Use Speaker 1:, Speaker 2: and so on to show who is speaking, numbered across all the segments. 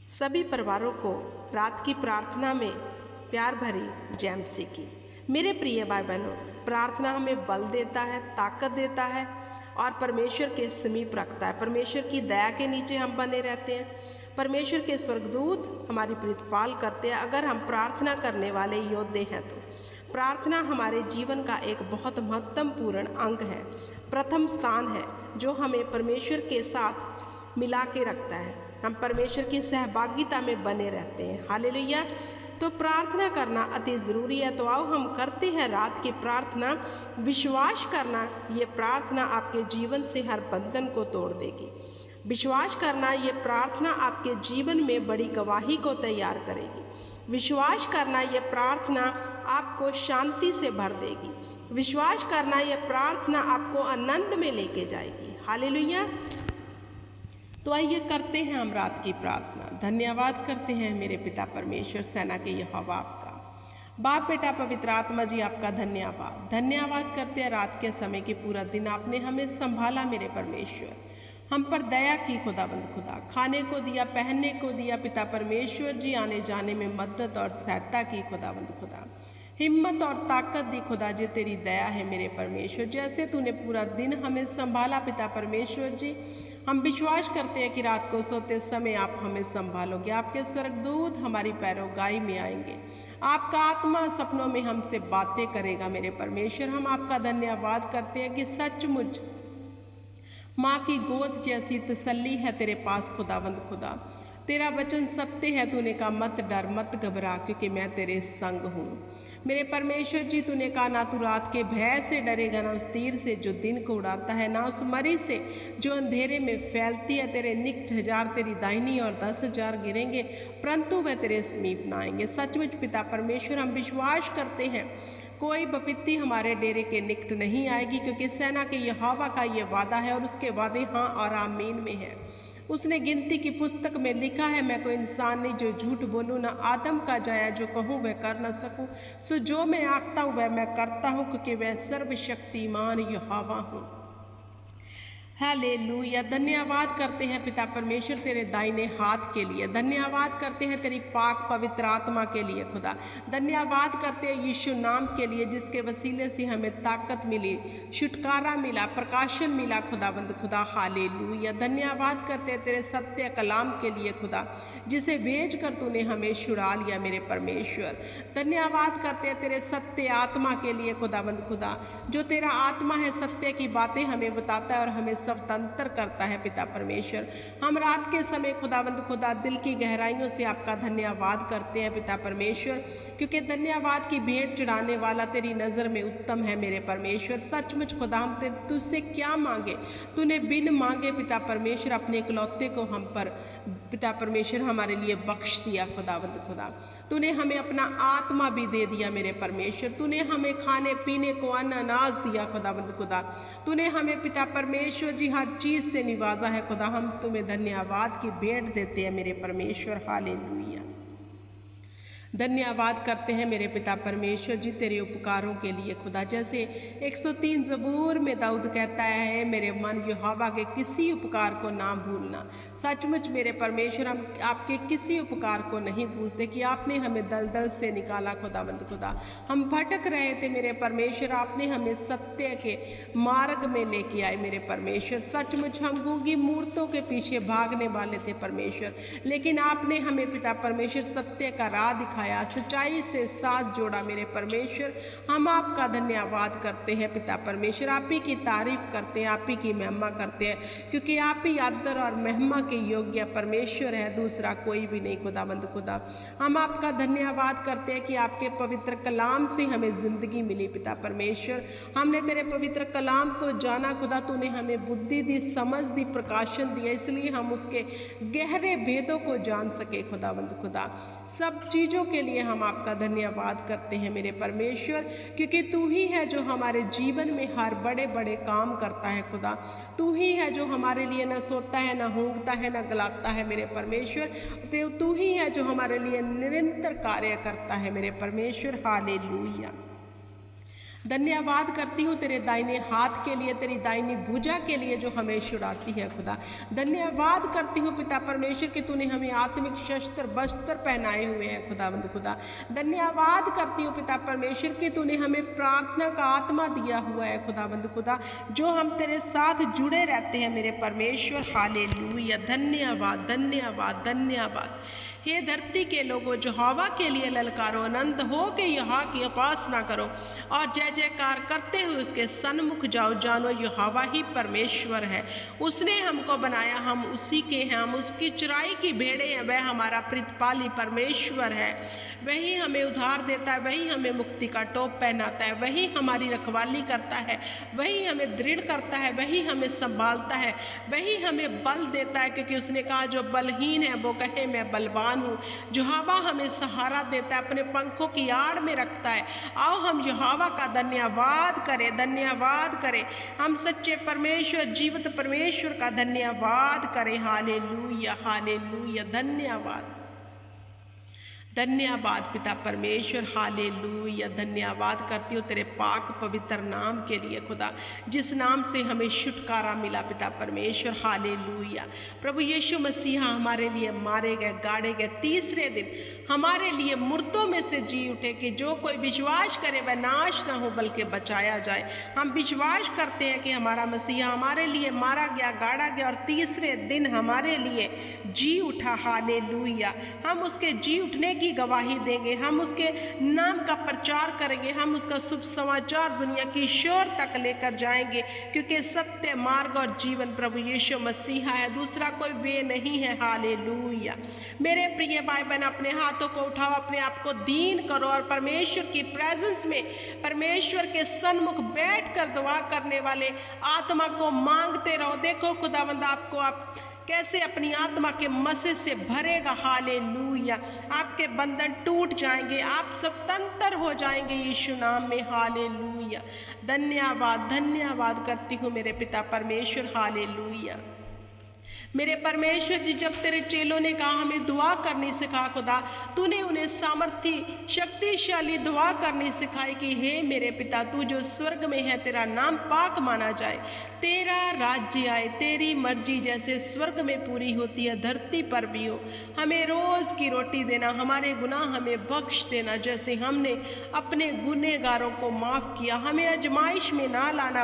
Speaker 1: सभी परिवारों को रात की प्रार्थना में प्यार भरी जय मसीह की। मेरे प्रिय भाई बहनों, प्रार्थना हमें बल देता है, ताकत देता है और परमेश्वर के समीप रखता है। परमेश्वर की दया के नीचे हम बने रहते हैं। परमेश्वर के स्वर्गदूत हमारी प्रतिपाल करते हैं। अगर हम प्रार्थना करने वाले योद्धे हैं तो प्रार्थना हमारे जीवन का एक बहुत महत्वपूर्ण अंग है, प्रथम स्थान है जो हमें परमेश्वर के साथ मिला के रखता है। हम परमेश्वर की सहभागिता में बने रहते हैं। हालेलुया। तो प्रार्थना करना अति ज़रूरी है। तो आओ हम करते हैं रात की प्रार्थना। विश्वास करना, ये प्रार्थना आपके जीवन से हर बंधन को तोड़ देगी। विश्वास करना, ये प्रार्थना आपके जीवन में बड़ी गवाही को तैयार करेगी। विश्वास करना, ये प्रार्थना आपको शांति से भर देगी। विश्वास करना, ये प्रार्थना आपको आनंद में लेके जाएगी। हालेलुया। तो आइए करते हैं हम रात की प्रार्थना। धन्यवाद करते हैं मेरे पिता परमेश्वर, सेना के यहोवा आपका। बाप बेटा पवित्र आत्मा जी आपका धन्यवाद। धन्यवाद करते हैं रात के समय के पूरा दिन आपने हमें संभाला मेरे परमेश्वर। हम पर दया की खुदाबंद खुदा, खाने को दिया, पहनने को दिया पिता परमेश्वर जी, आने जाने में मदद और सहायता की खुदाबंद खुदा, हिम्मत और ताकत दी खुदा जी, तेरी दया है मेरे परमेश्वर। जैसे तूने पूरा दिन हमें संभाला पिता परमेश्वर जी, हम विश्वास करते हैं कि रात को सोते समय आप हमें संभालोगे। आपके स्वर्गदूत हमारी पैरोगाई में आएंगे। आपका आत्मा सपनों में हमसे बातें करेगा मेरे परमेश्वर। हम आपका धन्यवाद करते हैं कि सचमुच माँ की गोद जैसी तसल्ली है तेरे पास खुदावंद खुदा। तेरा वचन सत्य है। तूने कहा मत डर मत घबरा, क्योंकि मैं तेरे संग हूँ मेरे परमेश्वर जी। तूने कहा ना तू रात के भय से डरेगा, ना उस तीर से जो दिन को उड़ाता है, ना उस मरी से जो अंधेरे में फैलती है। तेरे निकट 1000 तेरी दाहिनी और 10,000 गिरेंगे, परंतु वह तेरे समीप ना आएंगे। सचमुच पिता परमेश्वर, हम विश्वास करते हैं कोई विपत्ति हमारे डेरे के निकट नहीं आएगी, क्योंकि सेना के यहोवा का ये वादा है और उसके वादे हाँ और आमीन में है। उसने गिनती की पुस्तक में लिखा है, मैं कोई इंसान नहीं जो झूठ बोलूँ, ना आदम का जाया जो कहूँ वह कर न सकूँ। सो जो मैं आखता हूँ वह मैं करता हूँ, क्योंकि वह सर्वशक्तिमान यहोवा हूँ। हालेलुया। धन्यवाद करते हैं पिता परमेश्वर तेरे दाहिने हाथ के लिए। धन्यवाद करते हैं तेरी पाक पवित्र आत्मा के लिए खुदा। धन्यवाद करते हैं यीशु नाम के लिए, जिसके वसीले से हमें ताकत मिली, छुटकारा मिला, प्रकाशन मिला खुदाबंद खुदा। हालेलुया। धन्यवाद करते हैं तेरे सत्य कलाम के लिए खुदा, जिसे भेज कर तूने हमें छुड़ा लिया मेरे परमेश्वर। धन्यवाद करते हैं तेरे सत्य आत्मा के लिए खुदाबंद खुदा, जो तेरा आत्मा है सत्य की बातें हमें बताता है और हमें स्वतंत्र करता है पिता परमेश्वर। हम रात के समय खुदावंद खुदा दिल की गहराइयों से आपका धन्यवाद करते हैं पिता परमेश्वर, क्योंकि धन्यवाद की भेंट चढ़ाने वाला तेरी नज़र में उत्तम है मेरे परमेश्वर। सचमुच खुदा, हम तुझसे क्या मांगे, तूने बिन मांगे पिता परमेश्वर अपने इकलौते को हम पर पिता परमेश्वर हमारे लिए बख्श दिया खुदावंद खुदा। तूने हमें अपना आत्मा भी दे दिया मेरे परमेश्वर। तूने हमें खाने पीने को अन्न अनाज दिया खुदावंद खुदा। तूने हमें पिता परमेश्वर जी हर चीज़ से निवाजा है खुदा। हम तुम्हें धन्यवाद की भेंट देते हैं मेरे परमेश्वर। हालेलुया। धन्यवाद करते हैं मेरे पिता परमेश्वर जी तेरे उपकारों के लिए खुदा। जैसे 103 ज़बूर में दाऊद कहता है, मेरे मन यहोवा के किसी उपकार को ना भूलना। सचमुच मेरे परमेश्वर, हम आपके किसी उपकार को नहीं भूलते कि आपने हमें दलदल से निकाला खुदावंद खुदा। हम भटक रहे थे मेरे परमेश्वर, आपने हमें सत्य के मार्ग में लेके आए मेरे परमेश्वर। सचमुच हम गूंगी मूर्तों के पीछे भागने वाले थे परमेश्वर, लेकिन आपने हमें पिता परमेश्वर सत्य का राह दिखाया, सच्चाई से साथ जोड़ा मेरे परमेश्वर। हम आपका धन्यवाद करते हैं पिता परमेश्वर, आप ही की तारीफ करते हैं, आप ही की महिमा करते हैं, क्योंकि आप ही आदर और महिमा के योग्य परमेश्वर है, दूसरा कोई भी नहीं खुदाबंद खुदा। हम आपका धन्यवाद करते हैं कि आपके पवित्र कलाम से हमें जिंदगी मिली पिता परमेश्वर। हमने तेरे पवित्र कलाम को जाना खुदा, तूने हमें बुद्धि दी, समझ दी, प्रकाशन दिया, इसलिए हम उसके गहरे भेदों को जान सके खुदाबंद खुदा। सब चीज़ों के लिए हम आपका धन्यवाद करते हैं मेरे परमेश्वर, क्योंकि तू ही है जो हमारे जीवन में हर बड़े बड़े काम करता है खुदा। तू ही है जो हमारे लिए न सोता है, न होंगता है, न गलाता है मेरे परमेश्वर। तू ही है जो हमारे लिए निरंतर कार्य करता है मेरे परमेश्वर। हालेलुया। धन्यवाद करती हूँ तेरे दाहिने हाथ के लिए, तेरी दाहिनी भुजा के लिए जो हमें छुड़ाती है खुदा। धन्यवाद करती हूँ पिता परमेश्वर कि तूने हमें आत्मिक शस्त्र वस्त्र पहनाए हुए हैं खुदावंद खुदा। धन्यवाद करती हूँ पिता परमेश्वर कि तूने हमें प्रार्थना का आत्मा दिया हुआ है खुदावंद खुदा, जो हम तेरे साथ जुड़े रहते हैं मेरे परमेश्वर। हालेलुया, धन्यवाद धन्यवाद धन्यवाद। हे धरती के लोगों, यहोवा के लिए ललकारो, आनंद हो के यहोवा की उपासना करो और जय जयकार करते हुए उसके सन्मुख जाओ। जानो यहोवा ही परमेश्वर है, उसने हमको बनाया, हम उसी के हैं, हम उसकी चराई की भेड़ें हैं। वह हमारा प्रतिपाली परमेश्वर है, वही हमें उद्धार देता है, वही हमें मुक्ति का टोप पहनाता है, वही हमारी रखवाली करता है, वही हमें दृढ़ करता है, वही हमें संभालता है, वही हमें बल देता है, क्योंकि उसने कहा जो बलहीन है वो कहे मैं बलवान हूँ। यहोवा हमें सहारा देता है, अपने पंखों की आड़ में रखता है। आओ हम यहोवा का धन्यवाद करें, धन्यवाद करें। हम सच्चे परमेश्वर, जीवित परमेश्वर का धन्यवाद करें। हालेलुया हालेलुया, धन्यवाद धन्यवाद पिता परमेश्वर। हालेलुया, धन्यवाद करती हूँ तेरे पाक पवित्र नाम के लिए खुदा, जिस नाम से हमें छुटकारा मिला पिता परमेश्वर। हालेलुया। प्रभु यीशु मसीहा हमारे लिए मारे गए, गाड़े गए, तीसरे दिन हमारे लिए मुर्दों में से जी उठे, कि जो कोई विश्वास करे वह नाश ना हो बल्कि बचाया जाए। हम विश्वास करते हैं कि हमारा मसीहा हमारे लिए मारा गया, गाड़ा गया और तीसरे दिन हमारे लिए जी उठा। हालेलुया। हम उसके जी उठने की गवाही देंगे, हम उसके नाम का प्रचार करेंगे, हम उसका शुभ समाचार दुनिया की शोर तक लेकर जाएंगे, क्योंकि सत्य, मार्ग और जीवन प्रभु यीशु मसीहा है, दूसरा कोई वे नहीं है। हालेलुया। मेरे प्रिय भाई बहन, अपने हाथों को उठाओ, अपने आप को दीन करो और परमेश्वर की प्रेजेंस में, परमेश्वर के सन्मुख बैठकर दुआ करने वाले आत्मा को मांगते रहो। देखो खुदावंद आपको आप कैसे अपनी आत्मा के मसे से भरेगा। हालेलुया। आपके बंधन टूट जाएंगे, आप स्वतंत्र हो जाएंगे यीशु नाम में। हालेलुया। धन्यवाद धन्यवाद करती हूँ मेरे पिता परमेश्वर। हालेलुया। मेरे परमेश्वर जी, जब तेरे चेलों ने कहा हमें दुआ करनी सिखा खुदा, तूने उन्हें सामर्थी शक्तिशाली दुआ करनी सिखाई कि हे मेरे पिता, तू जो स्वर्ग में है, तेरा नाम पाक माना जाए, तेरा राज्य आए, तेरी मर्जी जैसे स्वर्ग में पूरी होती है धरती पर भी हो। हमें रोज़ की रोटी देना, हमारे गुनाह हमें बख्श देना जैसे हमने अपने गुनहगारों को माफ़ किया। हमें आजमाइश में ना लाना,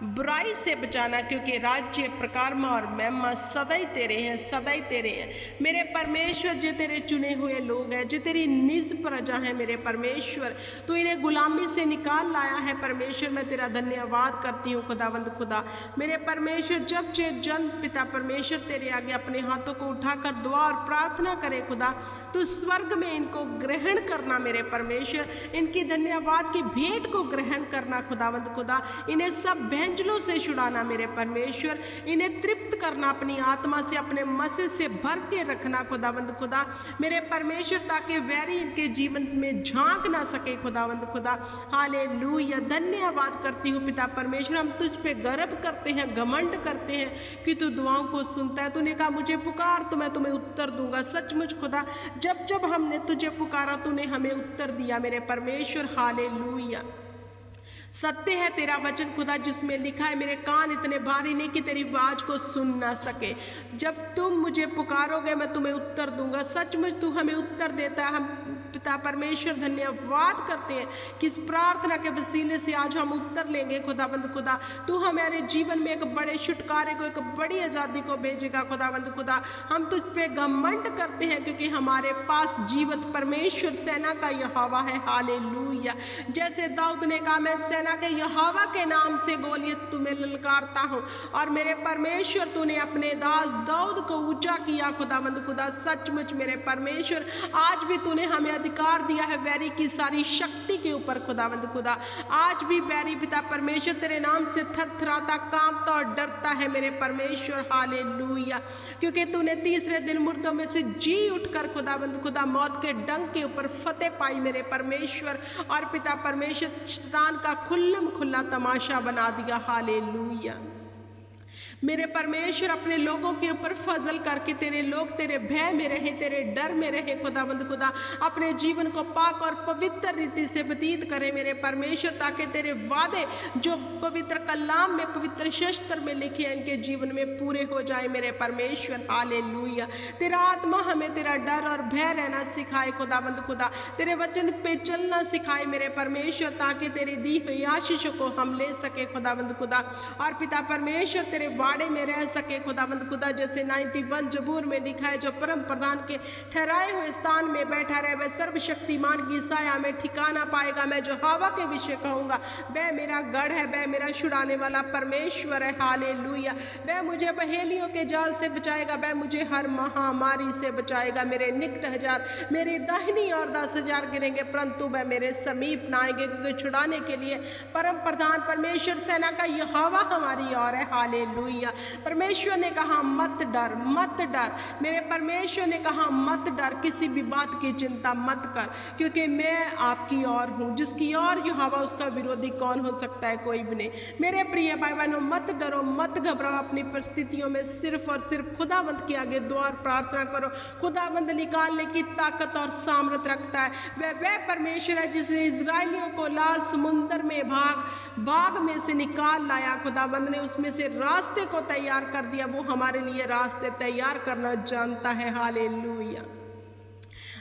Speaker 1: बुराई से बचाना, क्योंकि राज्य, प्रकारमा और महिमा सदैव तेरे हैं, सदैव तेरे हैं। मेरे परमेश्वर, जो तेरे चुने हुए लोग हैं, जो तेरी निज प्रजा है मेरे परमेश्वर, तू इन्हें गुलामी से निकाल लाया है परमेश्वर। मैं तेरा धन्यवाद करती हूँ खुदावंद खुदा। मेरे परमेश्वर, जब जन पिता परमेश्वर तेरे आगे अपने हाथों को उठाकर दुआ और प्रार्थना करे खुदा, तो स्वर्ग में इनको ग्रहण करना मेरे परमेश्वर, इनकी धन्यवाद की भेंट को ग्रहण करना खुदावंद खुदा। इन्हें सब व्यंजनों से छुड़ाना मेरे परमेश्वर, इन्हें तृप्त करना अपनी आत्मा से, अपने मसे से भर के रखना खुदावंद खुदा मेरे परमेश्वर, ताकि वैरी इनके जीवन में झांक ना सके खुदावंद खुदा। हालेलुया। धन्यवाद करती हूँ पिता परमेश्वर। हम तुझ पे गर्व करते हैं, घमंड करते हैं कि तू दुआओं को सुनता है। तूने कहा मुझे पुकार तो मैं तुम्हें उत्तर दूंगा। सचमुच खुदा, जब जब हमने तुझे पुकारा तूने हमें उत्तर दिया मेरे परमेश्वर। हालेलुया। सत्य है तेरा वचन खुदा, जिसमें लिखा है मेरे कान इतने भारी नहीं कि तेरी आवाज को सुन ना सके। जब तुम मुझे पुकारोगे मैं तुम्हें उत्तर दूंगा। सचमुच तू हमें उत्तर देता है। हम पिता परमेश्वर धन्यवाद करते हैं कि इस प्रार्थना के वसीले से आज हम उत्तर लेंगे खुदाबंद खुदा। तू हमारे जीवन में एक बड़े छुटकारे को, एक बड़ी आज़ादी को भेजेगा खुदाबंद खुदा। हम तुझ पे घमंड करते हैं क्योंकि हमारे पास जीवित परमेश्वर सेना का यहोवा है। हालेलुया। जैसे दाऊद ने कहा मैं सेना के यहोवा के नाम से गोलियत तुम्हें ललकारता हूँ, और मेरे परमेश्वर तूने अपने दास दाऊद को ऊंचा किया खुदाबंद खुदा। सचमुच मेरे परमेश्वर आज भी तूने हमें अधिकार दिया है वैरी की सारी शक्ति के ऊपर खुदावंद खुदा। आज भी वैरी पिता परमेश्वर तेरे नाम से थरथराता, कांपता और डरता है मेरे परमेश्वर। हालेलुया। क्योंकि तूने तीसरे दिन मुर्दों में से जी उठकर खुदावंद खुदा मौत के डंक के ऊपर फतेह पाई मेरे परमेश्वर, और पिता परमेश्वर शैतान का खुल्लम खुल्ला तमाशा बना दिया। हालेलुया। मेरे परमेश्वर अपने लोगों के ऊपर फजल करके तेरे लोग तेरे भय में रहे, तेरे डर में रहे खुदावंद खुदा, अपने जीवन को पाक और पवित्र रीति से व्यतीत करे मेरे परमेश्वर, ताकि तेरे वादे जो पवित्र कलाम में, पवित्र शस्त्र में लिखे हैं, इनके जीवन में पूरे हो जाए मेरे परमेश्वर। हालेलुया। तेरा आत्मा हमें तेरा डर और भय रहना सिखाए खुदावंद खुदा, तेरे वचन पे चलना सिखाए मेरे परमेश्वर, ताकि तेरी दी हुई आशीषों को हम ले सके खुदावंद खुदा, और पिता परमेश्वर तेरे वाड़े में रह सके खुदावंद खुदा। जैसे 91 जबूर में लिखा है, जो परम प्रधान के ठहराए हुए स्थान में बैठा रहे वह सर्वशक्तिमान की साया में ठिकाना पाएगा। मैं जो हवा के विषय कहूँगा, वह मेरा गढ़ है, वह मेरा छुड़ाने वाला परमेश्वर है। हालेलुया। वह मुझे पहेलियों के जाल से बचाएगा, वह मुझे हर महामारी से बचाएगा। मेरे निकट 1000 मेरी दाहिनी और 10,000 गिरेंगे, परंतु वह मेरे समीप न आएंगे, क्योंकि छुड़ाने के लिए परम प्रधान परमेश्वर सेना का यहोवा हमारी ओर है। हालेलुया। परमेश्वर ने कहा मत डर, मत डर। मेरे परमेश्वर ने कहा मत डर, किसी भी बात की चिंता मत कर, क्योंकि मैं आपकी ओर हूँ। जिसकी ओर यहोवा, उसका विरोधी कौन हो सकता है? कोई भी नहीं। मेरे प्रिय भाई बहनों, मत डरो, मत घबराओ। अपनी परिस्थितियों में सिर्फ और सिर्फ खुदावंद के आगे दुआ और प्रार्थना करो। खुदावंद निकालने की ताकत और सामर्थ रखता है। वह परमेश्वर है जिसने इजराइलियों को लाल समुंदर में भाग में से निकाल लाया। खुदावंद ने उसमें से रास्ते को तैयार कर दिया। वो हमारे लिए रास्ते तैयार करना जानता है। हालेलुया।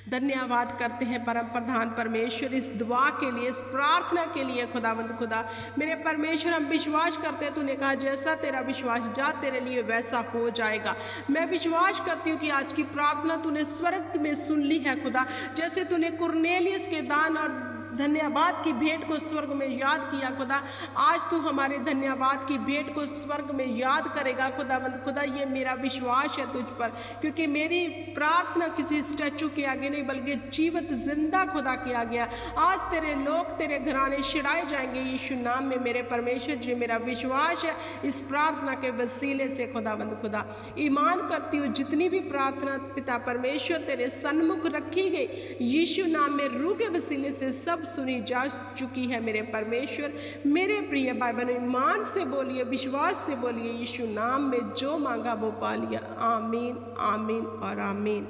Speaker 1: धन्यवाद करते हैं परम प्रधान परमेश्वर इस दुआ के लिए, इस प्रार्थना के लिए खुदावंद खुदा। मेरे परमेश्वर, हम विश्वास करते हैं, तूने कहा जैसा तेरा विश्वास जा तेरे लिए वैसा हो जाएगा। मैं विश्वास करती हूँ कि आज की प्रार्थना तूने स्वर्ग में सुन ली है खुदा। जैसे तूने कुरनेलियस के दान और धन्यवाद की भेंट को स्वर्ग में याद किया खुदा, आज तू हमारे धन्यवाद की भेंट को स्वर्ग में याद करेगा खुदावंद खुदा। ये मेरा विश्वास है तुझ पर, क्योंकि मेरी प्रार्थना किसी स्टैचू के आगे नहीं, बल्कि जीवित जिंदा खुदा के आगे। आज तेरे लोग, तेरे घराने छिड़ाए जाएंगे यीशु नाम में मेरे परमेश्वर जी। मेरा विश्वास है इस प्रार्थना के वसीले से खुदावंद खुदा। ईमान करती हूँ जितनी भी प्रार्थना पिता परमेश्वर तेरे सन्मुख रखी गई यीशु नाम में रूह के वसीले से सब सुनी जा चुकी है मेरे परमेश्वर। मेरे प्रिय भाई बहनों, ईमान से बोलिए, विश्वास से बोलिए, यीशु नाम में जो मांगा वो पा लिया। आमीन, आमीन और आमीन।